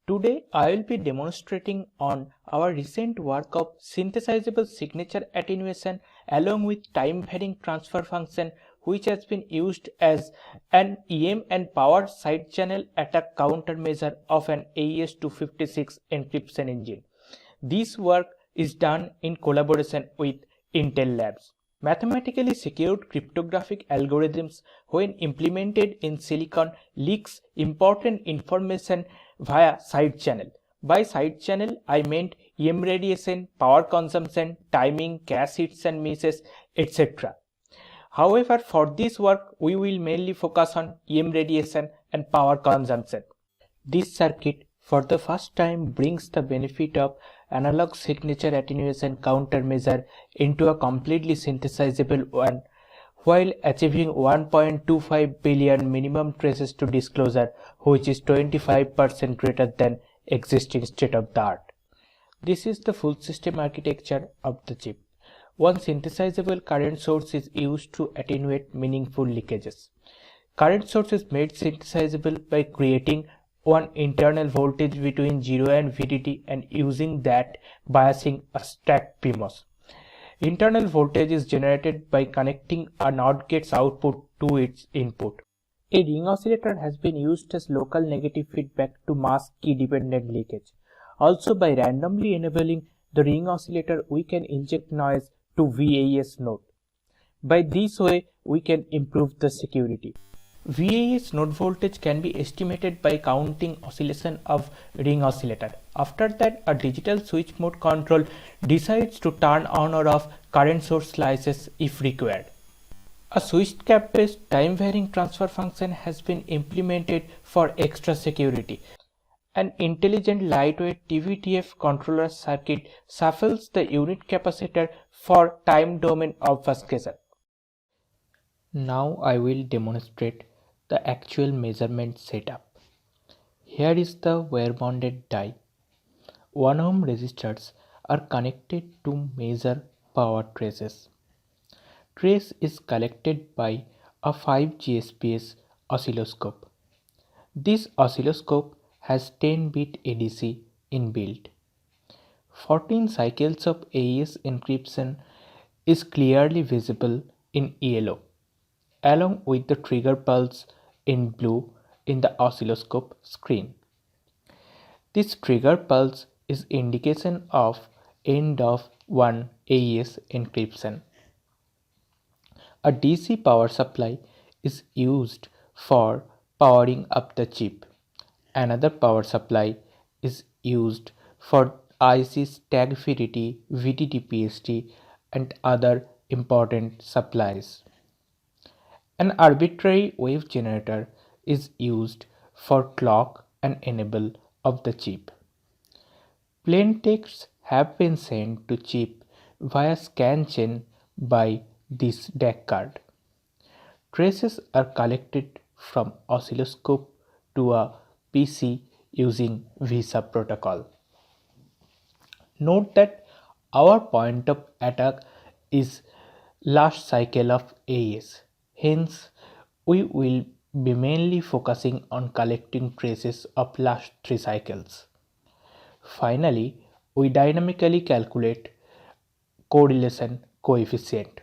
Today I will be demonstrating on our recent work of synthesizable signature attenuation along with time varying transfer function, which has been used as an EM and power side channel attack countermeasure of an AES 256 encryption engine. This work is done in collaboration with Intel Labs. Mathematically secured cryptographic algorithms, when implemented in silicon, leaks important information via side channel. By side channel, I meant EM radiation, power consumption, timing, cache hits and misses, etc. However, for this work, we will mainly focus on EM radiation and power consumption. This circuit for the first time brings the benefit of analog signature attenuation countermeasure into a completely synthesizable one, while achieving 1.25 billion minimum traces to disclosure, which is 25% greater than existing state of the art. This is the full system architecture of the chip. One synthesizable current source is used to attenuate meaningful leakages. Current source is made synthesizable by creating one internal voltage between 0 and VDD and using that biasing a stacked PMOS. Internal voltage is generated by connecting a NOT gate's output to its input. A ring oscillator has been used as local negative feedback to mask key-dependent leakage. Also, by randomly enabling the ring oscillator, we can inject noise to VAS node. By this way, we can improve the security. VAS node voltage can be estimated by counting oscillation of ring oscillator. After that, a digital switch mode control decides to turn on or off current source slices if required. A switched cap based time varying transfer function has been implemented for extra security. An intelligent lightweight TVTF controller circuit shuffles the unit capacitor for time domain obfuscation. Now I will demonstrate the actual measurement setup. Here is the wire bonded die. 1 ohm resistors are connected to measure power traces. Trace is collected by a 5 GSPS oscilloscope. This oscilloscope has 10-bit ADC inbuilt. 14 cycles of AES encryption is clearly visible in yellow, along with the trigger pulse in blue in the oscilloscope screen. This trigger pulse is indication of end of one AES encryption. A DC power supply is used for powering up the chip. Another power supply is used for IC tag fidelity, VDD/PSD and other important supplies. An arbitrary wave generator is used for clock and enable of the chip. Plain texts have been sent to chip via scan chain by this DAC card. Traces are collected from oscilloscope to a PC using VISA protocol. Note that our point of attack is last cycle of AES. Hence, we will be mainly focusing on collecting traces of last 3 cycles. Finally, we dynamically calculate correlation coefficient.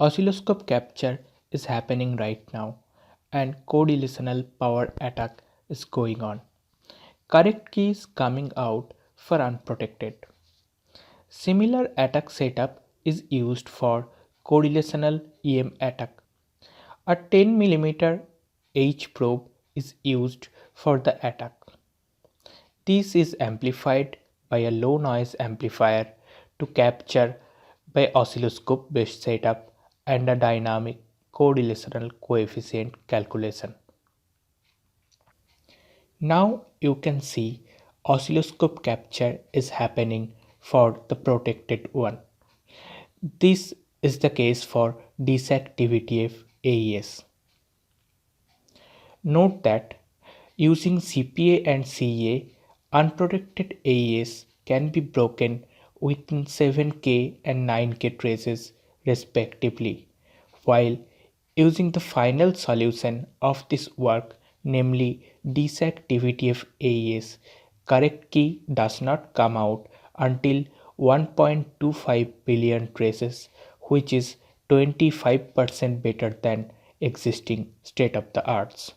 Oscilloscope capture is happening right now and correlational power attack is going on. Correct key is coming out for unprotected. Similar attack setup is used for correlational EM attack. A 10 mm H probe is used for the attack. This is amplified by a low noise amplifier to capture by oscilloscope based setup and a dynamic correlational coefficient calculation. Now you can see oscilloscope capture is happening for the protected one. This is the case for DSAC TVTF AES. Note that using CPA and CA, unprotected AES can be broken within 7K and 9K traces respectively, while using the final solution of this work namely DSAC TVTF AES. Correct key does not come out until 1.25 billion traces, which is 25% better than existing state of the arts.